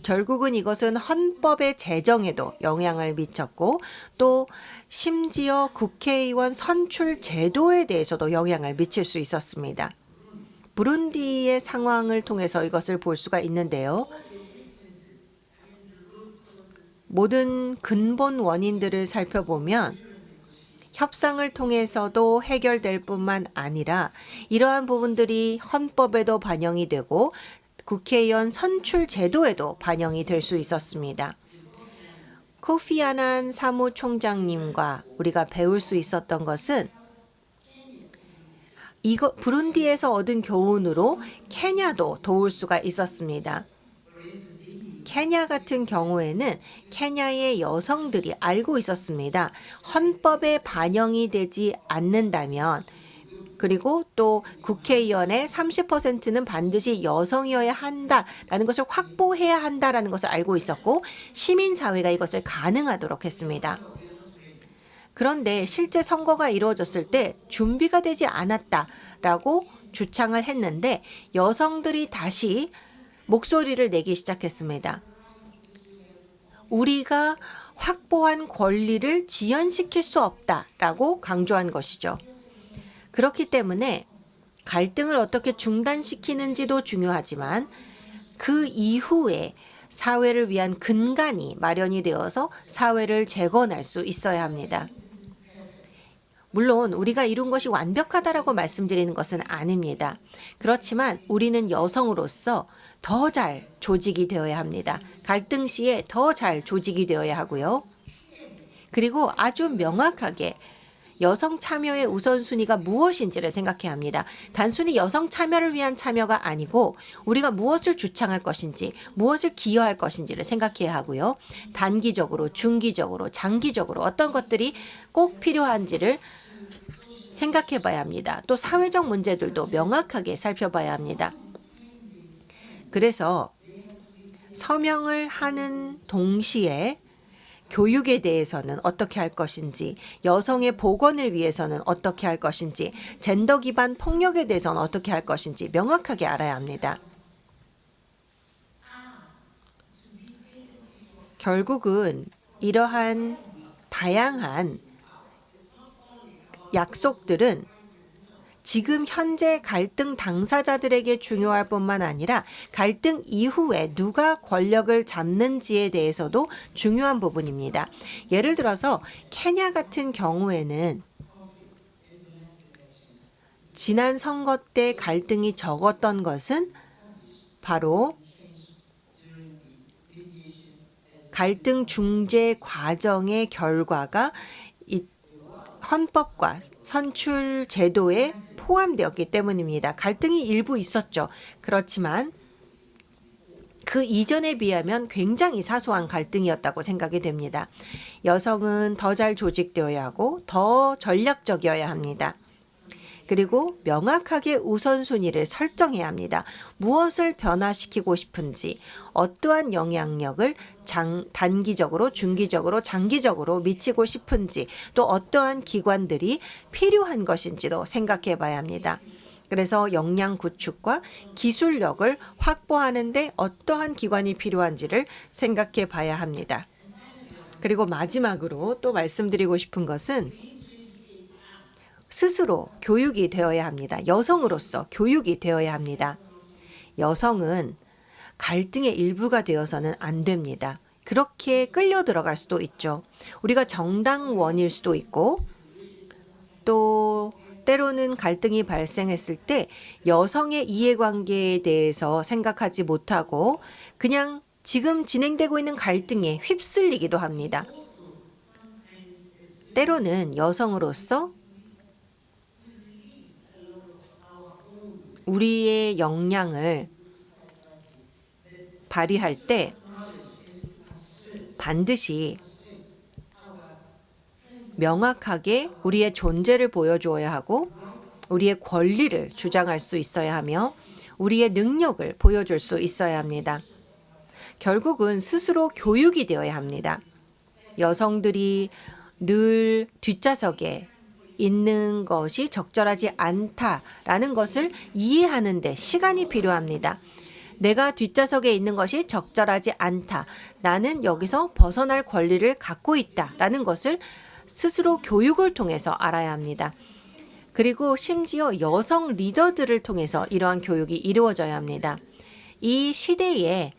결국은 이것은 헌법의 제정에도 영향을 미쳤고 또 심지어 국회의원 선출 제도에 대해서도 영향을 미칠 수 있었습니다. 부룬디의 상황을 통해서 이것을 볼 수가 있는데요. 모든 근본 원인들을 살펴보면 협상을 통해서도 해결될 뿐만 아니라 이러한 부분들이 헌법에도 반영이 되고 국회의원 선출 제도에도 반영이 될 수 있었습니다. 코피 아난 사무총장님과 우리가 배울 수 있었던 것은 부룬디에서 얻은 교훈으로 케냐도 도울 수가 있었습니다. 케냐 같은 경우에는 케냐의 여성들이 알고 있었습니다. 헌법에 반영이 되지 않는다면 그리고 또 국회의원의 30%는 반드시 여성이어야 한다라는 것을 확보해야 한다라는 것을 알고 있었고 시민사회가 이것을 가능하도록 했습니다. 그런데 실제 선거가 이루어졌을 때 준비가 되지 않았다라고 주창을 했는데 여성들이 다시 목소리를 내기 시작했습니다. 우리가 확보한 권리를 지연시킬 수 없다라고 강조한 것이죠. 그렇기 때문에 갈등을 어떻게 중단시키는지도 중요하지만 그 이후에 사회를 위한 근간이 마련이 되어서 사회를 재건할 수 있어야 합니다. 물론 우리가 이룬 것이 완벽하다라고 말씀드리는 것은 아닙니다. 그렇지만 우리는 여성으로서 더 잘 조직이 되어야 합니다. 갈등 시에 더 잘 조직이 되어야 하고요. 그리고 아주 명확하게 여성 참여의 우선순위가 무엇인지를 생각해야 합니다. 단순히 여성 참여를 위한 참여가 아니고 우리가 무엇을 주창할 것인지, 무엇을 기여할 것인지를 생각해야 하고요. 단기적으로, 중기적으로, 장기적으로 어떤 것들이 꼭 필요한지를 생각해 봐야 합니다. 또 사회적 문제들도 명확하게 살펴봐야 합니다. 그래서 서명을 하는 동시에 교육에 대해서는 어떻게 할 것인지, 여성의 복원을 위해서는 어떻게 할 것인지, 젠더 기반 폭력에 대해서는 어떻게 할 것인지 명확하게 알아야 합니다. 결국은 이러한 다양한 약속들은 지금 현재 갈등 당사자들에게 중요할 뿐만 아니라 갈등 이후에 누가 권력을 잡는지에 대해서도 중요한 부분입니다. 예를 들어서 케냐 같은 경우에는 지난 선거 때 갈등이 적었던 것은 바로 갈등 중재 과정의 결과가 이 헌법과 선출 제도에 포함되었기 때문입니다. 갈등이 일부 있었죠. 그렇지만 그 이전에 비하면 굉장히 사소한 갈등이었다고 생각이 됩니다. 여성은 더 잘 조직되어야 하고 더 전략적이어야 합니다. 그리고 명확하게 우선순위를 설정해야 합니다. 무엇을 변화시키고 싶은지, 어떠한 영향력을 단기적으로, 중기적으로, 장기적으로 미치고 싶은지, 또 어떠한 기관들이 필요한 것인지도 생각해 봐야 합니다. 그래서 역량 구축과 기술력을 확보하는 데 어떠한 기관이 필요한지를 생각해 봐야 합니다. 그리고 마지막으로 또 말씀드리고 싶은 것은 스스로 교육이 되어야 합니다. 여성으로서 교육이 되어야 합니다. 여성은 갈등의 일부가 되어서는 안 됩니다. 그렇게 끌려 들어갈 수도 있죠. 우리가 정당원일 수도 있고 또 때로는 갈등이 발생했을 때 여성의 이해관계에 대해서 생각하지 못하고 그냥 지금 진행되고 있는 갈등에 휩쓸리기도 합니다. 때로는 여성으로서 우리의 역량을 발휘할 때 반드시 명확하게 우리의 존재를 보여주어야 하고 우리의 권리를 주장할 수 있어야 하며 우리의 능력을 보여줄 수 있어야 합니다. 결국은 스스로 교육이 되어야 합니다. 여성들이 늘 뒷좌석에 있는 것이 적절하지 않다라는 것을 이해하는 데 시간이 필요합니다. 내가 뒷좌석에 있는 것이 적절하지 않다. 나는 여기서 벗어날 권리를 갖고 있다라는 것을 스스로 교육을 통해서 알아야 합니다. 그리고 심지어 여성 리더들을 통해서 이러한 교육이 이루어져야 합니다. 이 시대에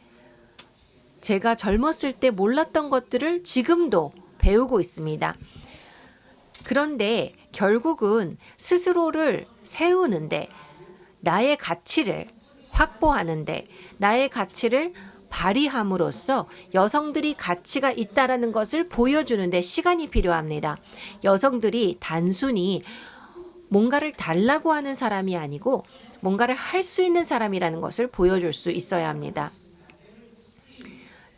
제가 젊었을 때 몰랐던 것들을 지금도 배우고 있습니다. 그런데 결국은 스스로를 세우는데 나의 가치를 확보하는데 나의 가치를 발휘함으로써 여성들이 가치가 있다라는 것을 보여주는 데 시간이 필요합니다. 여성들이 단순히 뭔가를 달라고 하는 사람이 아니고 뭔가를 할 수 있는 사람이라는 것을 보여줄 수 있어야 합니다.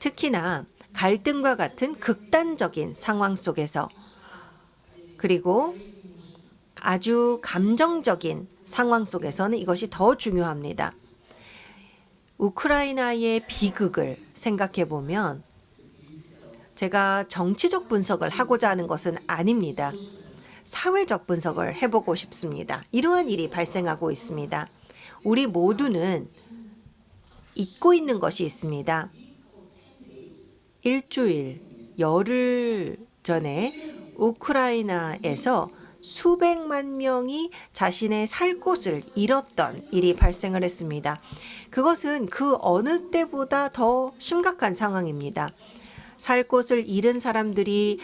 특히나 갈등과 같은 극단적인 상황 속에서 그리고 아주 감정적인 상황 속에서는 이것이 더 중요합니다. 우크라이나의 비극을 생각해 보면 제가 정치적 분석을 하고자 하는 것은 아닙니다. 사회적 분석을 해보고 싶습니다. 이러한 일이 발생하고 있습니다. 우리 모두는 잊고 있는 것이 있습니다. 일주일, 열흘 전에 우크라이나에서 수백만 명이 자신의 살 곳을 잃었던 일이 발생을 했습니다. 그것은 그 어느 때보다 더 심각한 상황입니다. 살 곳을 잃은 사람들이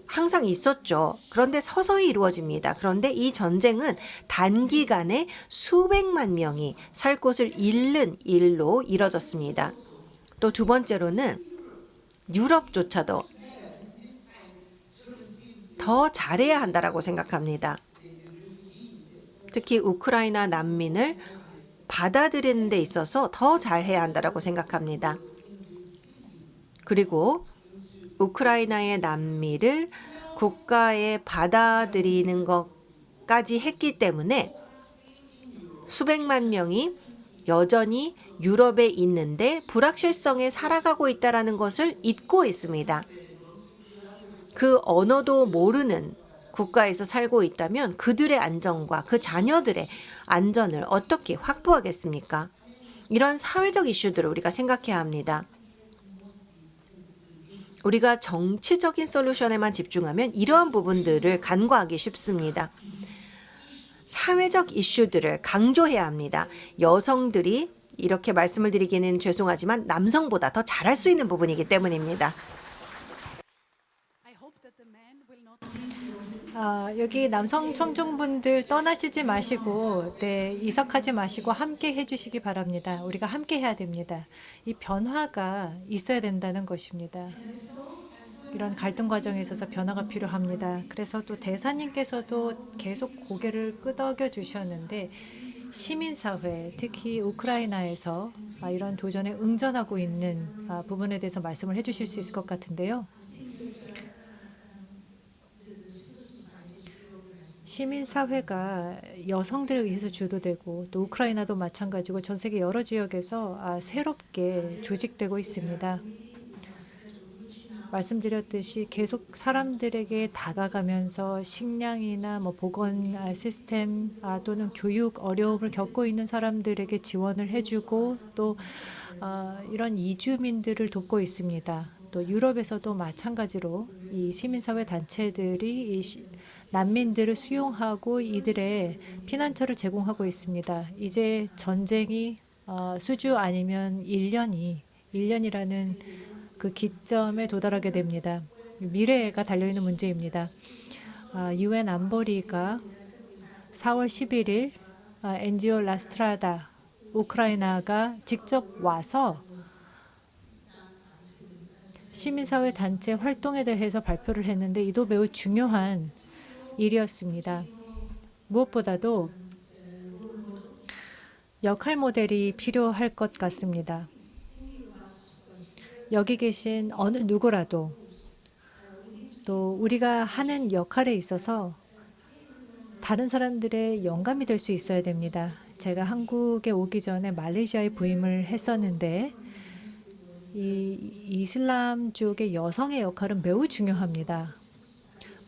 항상 있었죠. 그런데 서서히 이루어집니다. 그런데 이 전쟁은 단기간에 수백만 명이 살 곳을 잃는 일로 이뤄졌습니다. 또 두 번째로는 유럽조차도 더 잘해야 한다라고 생각합니다. 특히 우크라이나 난민을 받아들이는 데 있어서 더 잘해야 한다라고 생각합니다. 그리고 우크라이나의 난민을 국가에 받아들이는 것까지 했기 때문에 수백만 명이 여전히 유럽에 있는데 불확실성에 살아가고 있다는 것을 잊고 있습니다. 그 언어도 모르는 국가에서 살고 있다면 그들의 안전과 그 자녀들의 안전을 어떻게 확보하겠습니까? 이런 사회적 이슈들을 우리가 생각해야 합니다. 우리가 정치적인 솔루션에만 집중하면 이러한 부분들을 간과하기 쉽습니다. 사회적 이슈들을 강조해야 합니다. 여성들이 이렇게 말씀을 드리기는 죄송하지만 남성보다 더 잘할 수 있는 부분이기 때문입니다. 여기 남성 청중분들 떠나시지 마시고, 네, 이석하지 마시고 함께 해주시기 바랍니다. 우리가 함께 해야 됩니다. 이 변화가 있어야 된다는 것입니다. 이런 갈등 과정에 있어서 변화가 필요합니다. 그래서 또 대사님께서도 계속 고개를 끄덕여 주셨는데, 시민사회, 특히 우크라이나에서 이런 도전에 응전하고 있는 부분에 대해서 말씀을 해주실 수 있을 것 같은데요. 시민사회가 여성들에 의해서 주도되고 또 우크라이나도 마찬가지고 전 세계 여러 지역에서 새롭게 조직되고 있습니다. 말씀드렸듯이 계속 사람들에게 다가가면서 식량이나 보건 시스템 또는 교육 어려움을 겪고 있는 사람들에게 지원을 해주고 또 이런 이주민들을 돕고 있습니다. 또 유럽에서도 마찬가지로 이 시민사회 단체들이 이 난민들을 수용하고 이들의 피난처를 제공하고 있습니다. 이제 전쟁이 수주 아니면 1년이라는 그 기점에 도달하게 됩니다. 미래가 달려있는 문제입니다. UN 안보리가 4월 11일 NGO 라스트라다 우크라이나가 직접 와서 시민사회 단체 활동에 대해서 발표를 했는데 이도 매우 중요한 일이었습니다. 무엇보다도 역할 모델이 필요할 것 같습니다. 여기 계신 어느 누구라도 또 우리가 하는 역할에 있어서 다른 사람들의 영감이 될 수 있어야 됩니다. 제가 한국에 오기 전에 말레이시아에 부임을 했었는데 이 이슬람 쪽의 여성의 역할은 매우 중요합니다.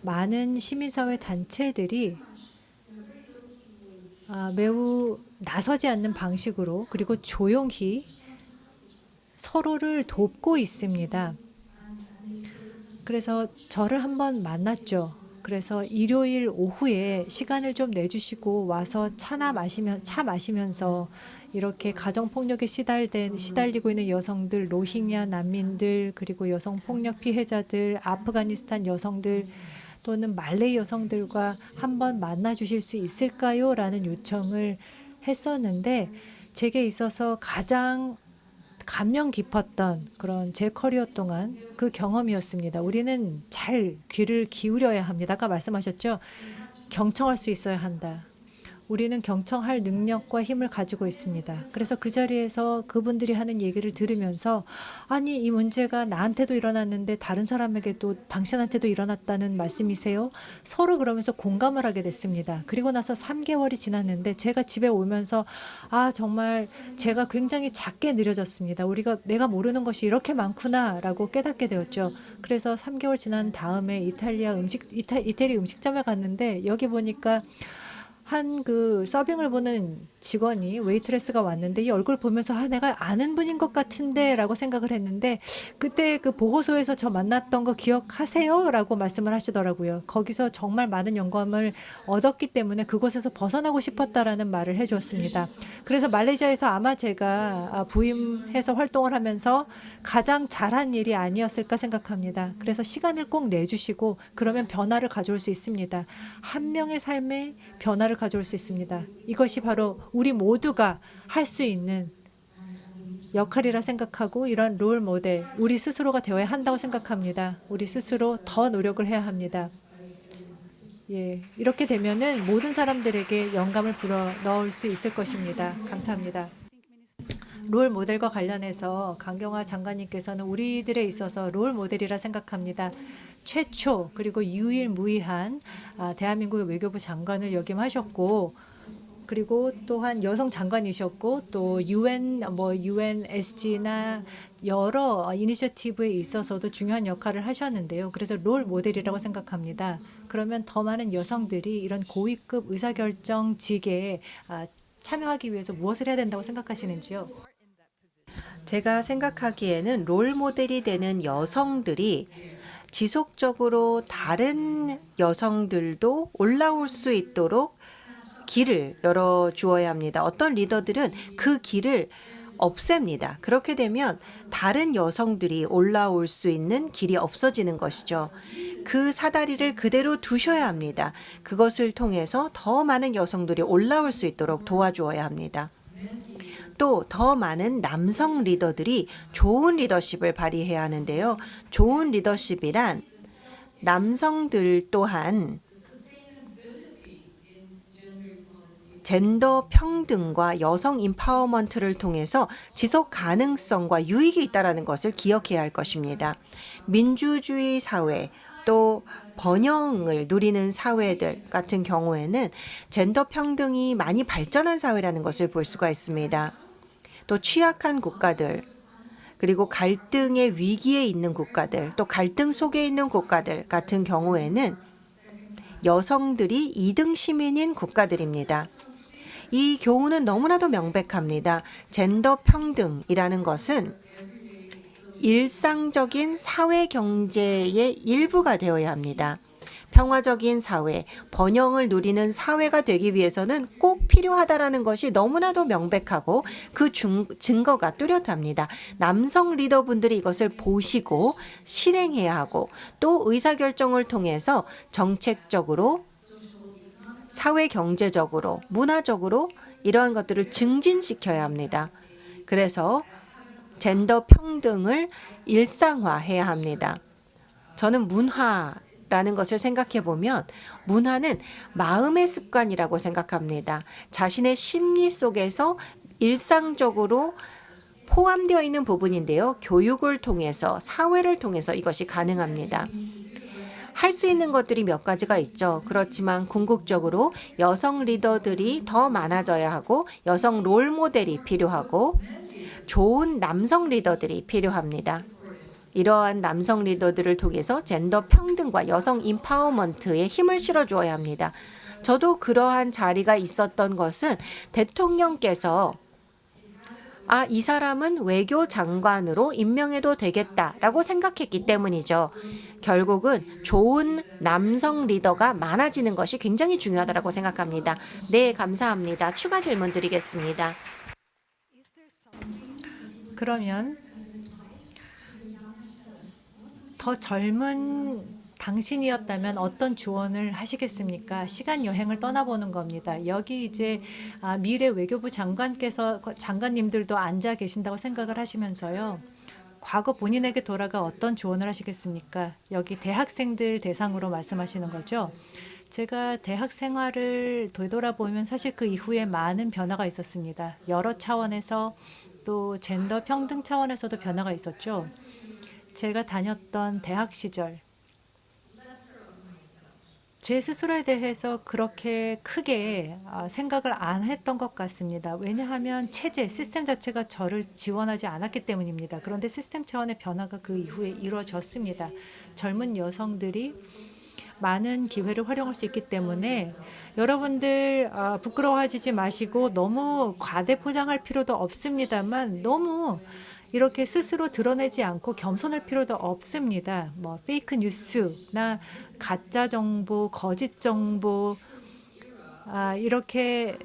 많은 시민사회 단체들이 매우 나서지 않는 방식으로 그리고 조용히 서로를 돕고 있습니다. 그래서 저를 한번 만났죠. 그래서 일요일 오후에 시간을 좀 내주시고 와서 차 마시면서 이렇게 가정폭력에 시달리고 있는 여성들, 로힝야 난민들, 그리고 여성폭력 피해자들, 아프가니스탄 여성들 또는 말레이 여성들과 한번 만나 주실 수 있을까요? 라는 요청을 했었는데 제게 있어서 가장 감명 깊었던 그런 제 커리어 동안 그 경험이었습니다. 우리는 잘 귀를 기울여야 합니다. 아까 말씀하셨죠? 경청할 수 있어야 한다. 우리는 경청할 능력과 힘을 가지고 있습니다. 그래서 그 자리에서 그분들이 하는 얘기를 들으면서 아니 이 문제가 나한테도 일어났는데 다른 사람에게도 당신한테도 일어났다는 말씀이세요? 서로 그러면서 공감을 하게 됐습니다. 그리고 나서 3개월이 지났는데 제가 집에 오면서 정말 제가 굉장히 작게 느려졌습니다. 내가 모르는 것이 이렇게 많구나라고 깨닫게 되었죠. 그래서 3개월 지난 다음에 이태리 음식점에 갔는데 여기 보니까 한 그 서빙을 보는 직원이 웨이트레스가 왔는데 이 얼굴 보면서 내가 아는 분인 것 같은데 라고 생각을 했는데 그때 그 보호소에서 저 만났던 거 기억하세요? 라고 말씀을 하시더라고요. 거기서 정말 많은 영감을 얻었기 때문에 그곳에서 벗어나고 싶었다라는 말을 해주었습니다. 그래서 말레이시아에서 아마 제가 부임해서 활동을 하면서 가장 잘한 일이 아니었을까 생각합니다. 그래서 시간을 꼭 내주시고 그러면 변화를 가져올 수 있습니다. 한 명의 삶에 변화를 가져올 수 있습니다. 이것이 바로 우리 모두가 할 수 있는 역할이라 생각하고 이런 롤 모델, 우리 스스로가 되어야 한다고 생각합니다. 우리 스스로 더 노력을 해야 합니다. 이렇게 되면은 모든 사람들에게 영감을 불어 넣을 수 있을 것입니다. 감사합니다. 롤 모델과 관련해서 강경화 장관님께서는 우리들에 있어서 롤 모델이라 생각합니다. 최초 그리고 유일무이한 대한민국의 외교부 장관을 역임하셨고 그리고 또한 여성 장관이셨고 또 UNSG나 여러 이니셔티브에 있어서도 중요한 역할을 하셨는데요. 그래서 롤 모델이라고 생각합니다. 그러면 더 많은 여성들이 이런 고위급 의사결정직에 참여하기 위해서 무엇을 해야 된다고 생각하시는지요? 제가 생각하기에는 롤 모델이 되는 여성들이 지속적으로 다른 여성들도 올라올 수 있도록 길을 열어 주어야 합니다. 어떤 리더들은 그 길을 없앱니다. 그렇게 되면 다른 여성들이 올라올 수 있는 길이 없어지는 것이죠. 그 사다리를 그대로 두셔야 합니다. 그것을 통해서 더 많은 여성들이 올라올 수 있도록 도와주어야 합니다. 또 더 많은 남성 리더들이 좋은 리더십을 발휘해야 하는데요. 좋은 리더십이란 남성들 또한 젠더 평등과 여성 임파워먼트를 통해서 지속 가능성과 유익이 있다는 것을 기억해야 할 것입니다. 민주주의 사회 또 번영을 누리는 사회들 같은 경우에는 젠더 평등이 많이 발전한 사회라는 것을 볼 수가 있습니다. 또 취약한 국가들, 그리고 갈등의 위기에 있는 국가들, 또 갈등 속에 있는 국가들 같은 경우에는 여성들이 2등 시민인 국가들입니다. 이 교훈은 너무나도 명백합니다. 젠더 평등이라는 것은 일상적인 사회 경제의 일부가 되어야 합니다. 평화적인 사회, 번영을 누리는 사회가 되기 위해서는 꼭 필요하다라는 것이 너무나도 명백하고 그 증거가 뚜렷합니다. 남성 리더분들이 이것을 보시고 실행해야 하고 또 의사결정을 통해서 정책적으로 사회 경제적으로 문화적으로 이러한 것들을 증진시켜야 합니다. 그래서 젠더 평등을 일상화해야 합니다. 저는 문화라는 것을 생각해 보면 문화는 마음의 습관이라고 생각합니다. 자신의 심리 속에서 일상적으로 포함되어 있는 부분인데요. 교육을 통해서 사회를 통해서 이것이 가능합니다. 할 수 있는 것들이 몇 가지가 있죠. 그렇지만 궁극적으로 여성 리더들이 더 많아져야 하고 여성 롤 모델이 필요하고 좋은 남성 리더들이 필요합니다. 이러한 남성 리더들을 통해서 젠더 평등과 여성 임파워먼트에 힘을 실어주어야 합니다. 저도 그러한 자리가 있었던 것은 대통령께서 이 사람은 외교장관으로 임명해도 되겠다라고 생각했기 때문이죠. 결국은 좋은 남성 리더가 많아지는 것이 굉장히 중요하다고 생각합니다. 네, 감사합니다. 추가 질문 드리겠습니다. 그러면 더 젊은 당신이었다면 어떤 조언을 하시겠습니까? 시간 여행을 떠나보는 겁니다. 여기 이제 미래 외교부 장관님들도 앉아 계신다고 생각을 하시면서요. 과거 본인에게 돌아가 어떤 조언을 하시겠습니까? 여기 대학생들 대상으로 말씀하시는 거죠. 제가 대학 생활을 되돌아보면 사실 그 이후에 많은 변화가 있었습니다. 여러 차원에서 또 젠더 평등 차원에서도 변화가 있었죠. 제가 다녔던 대학 시절 제 스스로에 대해서 그렇게 크게 생각을 안 했던 것 같습니다. 왜냐하면 시스템 자체가 저를 지원하지 않았기 때문입니다. 그런데 시스템 차원의 변화가 그 이후에 이루어졌습니다. 젊은 여성들이 많은 기회를 활용할 수 있기 때문에 여러분들 부끄러워하지 마시고 너무 과대 포장할 필요도 없습니다만 너무 이렇게 스스로 드러내지 않고 겸손할 필요도 없습니다. 뭐 페이크 뉴스나 가짜 정보, 거짓 정보, 이렇게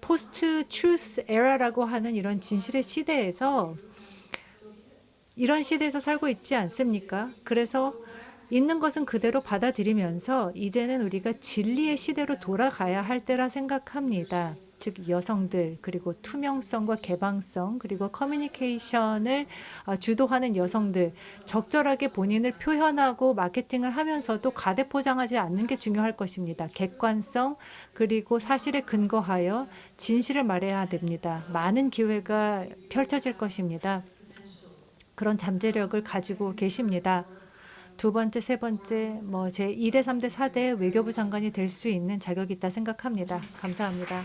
포스트 트루스 에라라고 하는 이런 진실의 시대에서 이런 시대에서 살고 있지 않습니까? 그래서 있는 것은 그대로 받아들이면서 이제는 우리가 진리의 시대로 돌아가야 할 때라 생각합니다. 즉 여성들 그리고 투명성과 개방성 그리고 커뮤니케이션을 주도하는 여성들 적절하게 본인을 표현하고 마케팅을 하면서도 가대 포장하지 않는 게 중요할 것입니다. 객관성 그리고 사실에 근거하여 진실을 말해야 됩니다. 많은 기회가 펼쳐질 것입니다. 그런 잠재력을 가지고 계십니다. 두 번째, 세 번째, 제 2대, 3대, 4대 외교부 장관이 될 수 있는 자격이 있다 생각합니다. 감사합니다.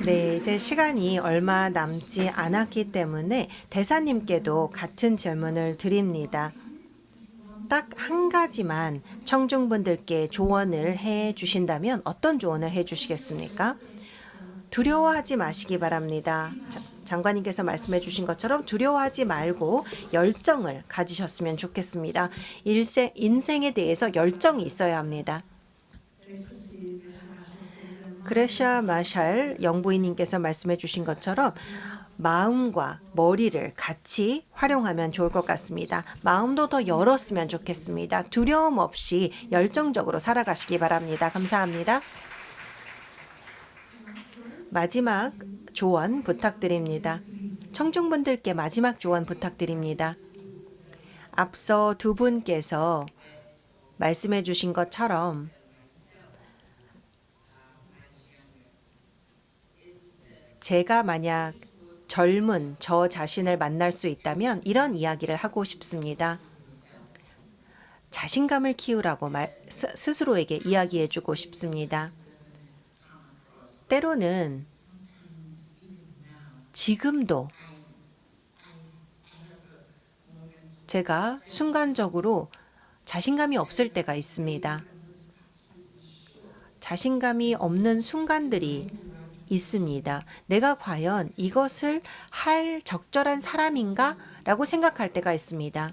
네, 이제 시간이 얼마 남지 않았기 때문에 대사님께도 같은 질문을 드립니다. 딱 한 가지만 청중분들께 조언을 해 주신다면 어떤 조언을 해 주시겠습니까? 두려워하지 마시기 바랍니다. 장관님께서 말씀해 주신 것처럼 두려워하지 말고 열정을 가지셨으면 좋겠습니다. 인생에 대해서 열정이 있어야 합니다. 그레샤 마샬 영부인님께서 말씀해 주신 것처럼 마음과 머리를 같이 활용하면 좋을 것 같습니다. 마음도 더 열었으면 좋겠습니다. 두려움 없이 열정적으로 살아가시기 바랍니다. 감사합니다. 마지막 조언 부탁드립니다. 청중분들께 마지막 조언 부탁드립니다. 앞서 두 분께서 말씀해 주신 것처럼 제가 만약 젊은 저 자신을 만날 수 있다면 이런 이야기를 하고 싶습니다. 자신감을 키우라고 스스로에게 이야기해 주고 싶습니다. 때로는 지금도 제가 순간적으로 자신감이 없을 때가 있습니다. 자신감이 없는 순간들이 있습니다. 내가 과연 이것을 할 적절한 사람인가? 라고 생각할 때가 있습니다.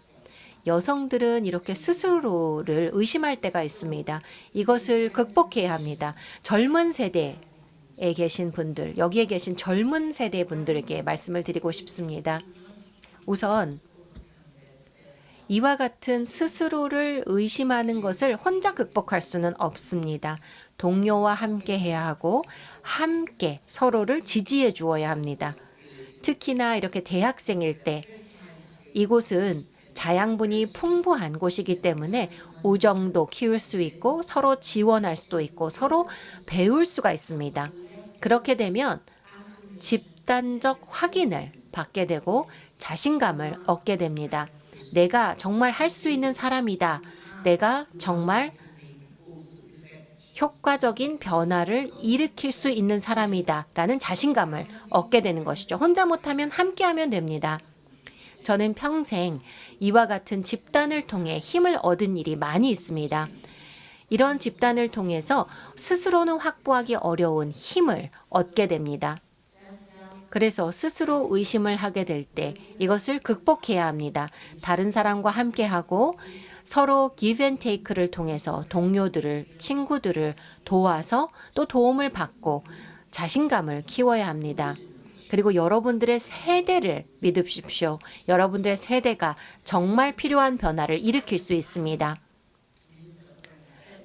여성들은 이렇게 스스로를 의심할 때가 있습니다. 이것을 극복해야 합니다. 젊은 세대에 계신 분들, 여기에 계신 젊은 세대 분들에게 말씀을 드리고 싶습니다. 우선 이와 같은 스스로를 의심하는 것을 혼자 극복할 수는 없습니다. 동료와 함께 해야 하고 함께 서로를 지지해 주어야 합니다. 특히나 이렇게 대학생일 때 이곳은 자양분이 풍부한 곳이기 때문에 우정도 키울 수 있고 서로 지원할 수도 있고 서로 배울 수가 있습니다. 그렇게 되면 집단적 확인을 받게 되고 자신감을 얻게 됩니다. 내가 정말 할 수 있는 사람이다. 내가 정말 효과적인 변화를 일으킬 수 있는 사람이다. 라는 자신감을 얻게 되는 것이죠. 혼자 못하면 함께하면 됩니다. 저는 평생 이와 같은 집단을 통해 힘을 얻은 일이 많이 있습니다. 이런 집단을 통해서 스스로는 확보하기 어려운 힘을 얻게 됩니다. 그래서 스스로 의심을 하게 될 때 이것을 극복해야 합니다. 다른 사람과 함께하고 서로 give and take를 통해서 동료들을, 친구들을 도와서 또 도움을 받고 자신감을 키워야 합니다. 그리고 여러분들의 세대를 믿으십시오. 여러분들의 세대가 정말 필요한 변화를 일으킬 수 있습니다.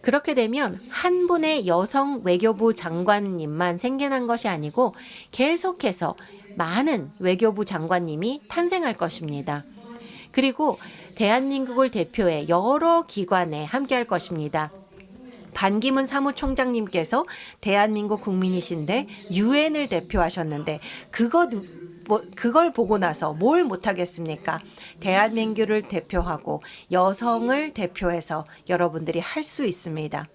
그렇게 되면 한 분의 여성 외교부 장관님만 생겨난 것이 아니고 계속해서 많은 외교부 장관님이 탄생할 것입니다. 그리고 대한민국을 대표해 여러 기관에 함께할 것입니다. 반기문 사무총장님께서 대한민국 국민이신데 유엔을 대표하셨는데 그걸 보고 나서 뭘 못하겠습니까? 대한민국을 대표하고 여성을 대표해서 여러분들이 할 수 있습니다.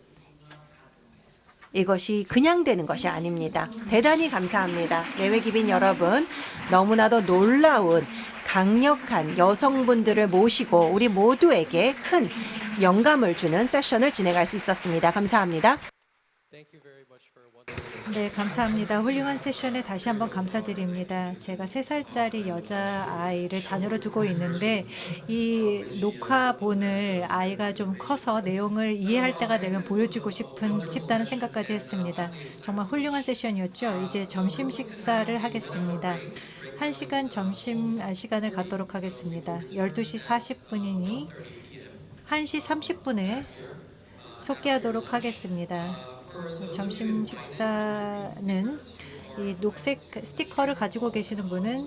이것이 그냥 되는 것이 아닙니다. 대단히 감사합니다. 내외기빈 여러분, 너무나도 놀라운 강력한 여성분들을 모시고 우리 모두에게 큰 영감을 주는 세션을 진행할 수 있었습니다. 감사합니다. 네, 감사합니다. 훌륭한 세션에 다시 한번 감사드립니다. 제가 3살짜리 여자아이를 자녀로 두고 있는데 이 녹화본을 아이가 좀 커서 내용을 이해할 때가 되면 보여주고 싶다는 생각까지 했습니다. 정말 훌륭한 세션이었죠. 이제 점심 식사를 하겠습니다. 1시간 점심 시간을 갖도록 하겠습니다. 12시 40분이니 1시 30분에 속개하도록 하겠습니다. 점심 식사는 이 녹색 스티커를 가지고 계시는 분은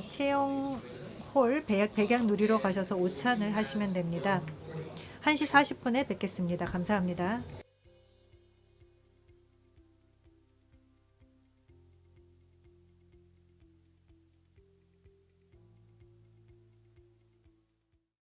채용홀 백양 누리로 가셔서 오찬을 하시면 됩니다. 1시 40분에 뵙겠습니다. 감사합니다.